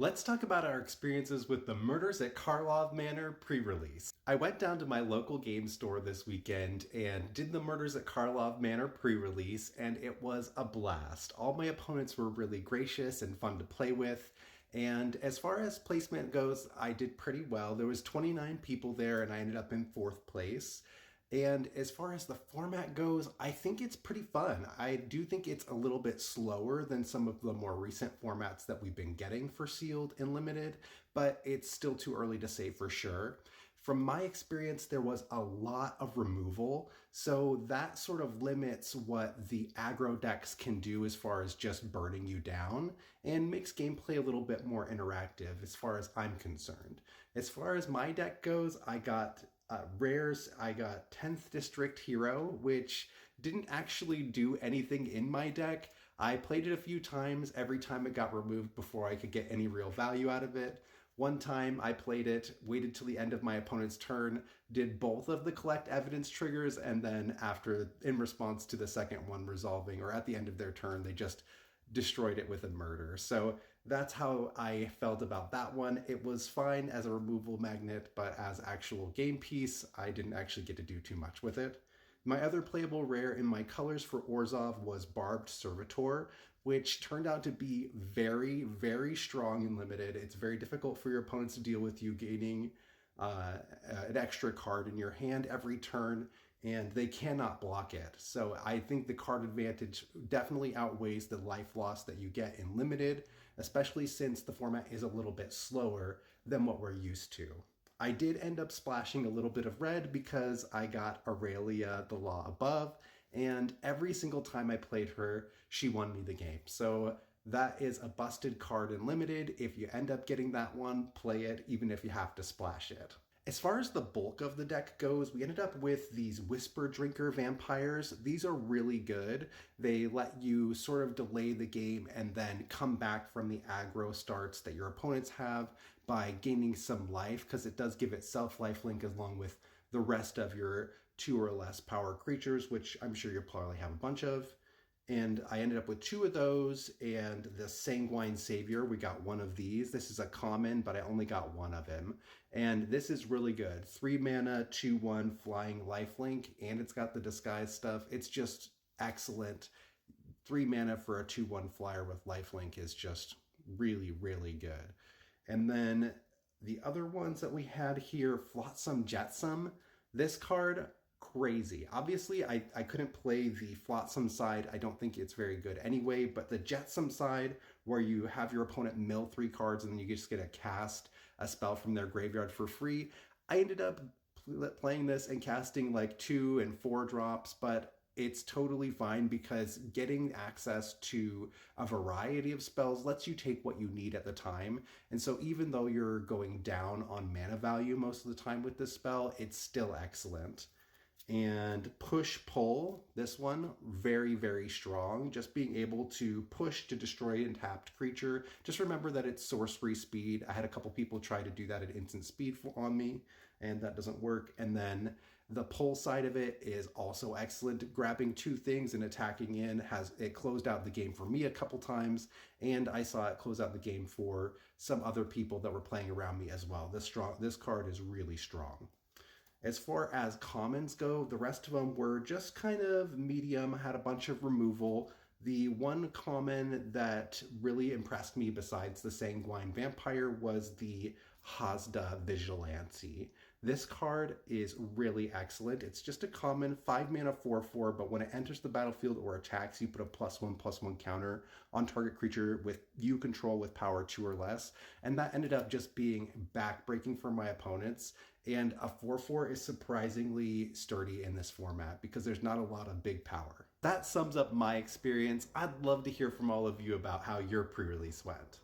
Let's talk about our experiences with the Murders at Karlov Manor pre-release. I went down to my local game store this weekend and did the Murders at Karlov Manor pre-release, and it was a blast. All my opponents were really gracious and fun to play with. And as far as placement goes, I did pretty well. There was 29 people there and I ended up in 4th place. And as far as the format goes, I think it's pretty fun. I do think it's a little bit slower than some of the more recent formats that we've been getting for Sealed and Limited, but it's still too early to say for sure. From my experience, there was a lot of removal, so that sort of limits what the aggro decks can do as far as just burning you down, and makes gameplay a little bit more interactive as far as I'm concerned. As far as my deck goes, I got rares. I got 10th District Hero, which didn't actually do anything in my deck. I played it a few times. Every time it got removed before I could get any real value out of it. One time I played it, waited till the end of my opponent's turn, did both of the collect evidence triggers, and then in response to the second one resolving, or at the end of their turn, they just destroyed it with a murder. So that's how I felt about that one. It was fine as a removal magnet, but as actual game piece, I didn't actually get to do too much with it. My other playable rare in my colors for Orzhov was Barbed Servitor, which turned out to be very, very strong and limited. It's very difficult for your opponents to deal with you gaining an extra card in your hand every turn, and they cannot block it. So I think the card advantage definitely outweighs the life loss that you get in Limited, especially since the format is a little bit slower than what we're used to. I did end up splashing a little bit of red because I got Aurelia, the Law Above, and every single time I played her, she won me the game. So that is a busted card in Limited. If you end up getting that one, play it, even if you have to splash it. As far as the bulk of the deck goes, we ended up with these Whisper Drinker vampires. These are really good. They let you sort of delay the game and then come back from the aggro starts that your opponents have by gaining some life, because it does give itself lifelink along with the rest of your 2 or less power creatures, which I'm sure you'll probably have a bunch of. And I ended up with 2 of those, and the Sanguine Savior, we got 1 of these. This is a common, but I only got 1 of him. And this is really good. 3 mana, 2/1 flying lifelink, and it's got the disguise stuff. It's just excellent. 3 mana for a 2/1 flyer with lifelink is just really, really good. And then the other ones that we had here, Flotsam Jetsam. This card, crazy. Obviously, I couldn't play the Flotsam side. I don't think it's very good anyway, but the Jetsam side, where you have your opponent mill 3 cards and then you just get to cast a spell from their graveyard for free, I ended up playing this and casting like 2 and 4 drops, but it's totally fine because getting access to a variety of spells lets you take what you need at the time. And so even though you're going down on mana value most of the time with this spell, it's still excellent. And Push Pull, this one, very, very strong. Just being able to push to destroy an tapped creature. Just remember that it's sorcery speed. I had a couple people try to do that at instant speed on me, and that doesn't work. And then the pull side of it is also excellent. Grabbing 2 things and attacking in it closed out the game for me a couple times, and I saw it close out the game for some other people that were playing around me as well. This card is really strong. As far as commons go, the rest of them were just kind of medium, had a bunch of removal. The one common that really impressed me besides the Sanguine Vampire was the Hazda Vigilante. This card is really excellent. It's just a common 5 mana 4/4, but when it enters the battlefield or attacks, you put a +1/+1 counter on target creature with you control with power 2 or less. And that ended up just being backbreaking for my opponents. And a 4/4 is surprisingly sturdy in this format because there's not a lot of big power. That sums up my experience. I'd love to hear from all of you about how your pre-release went.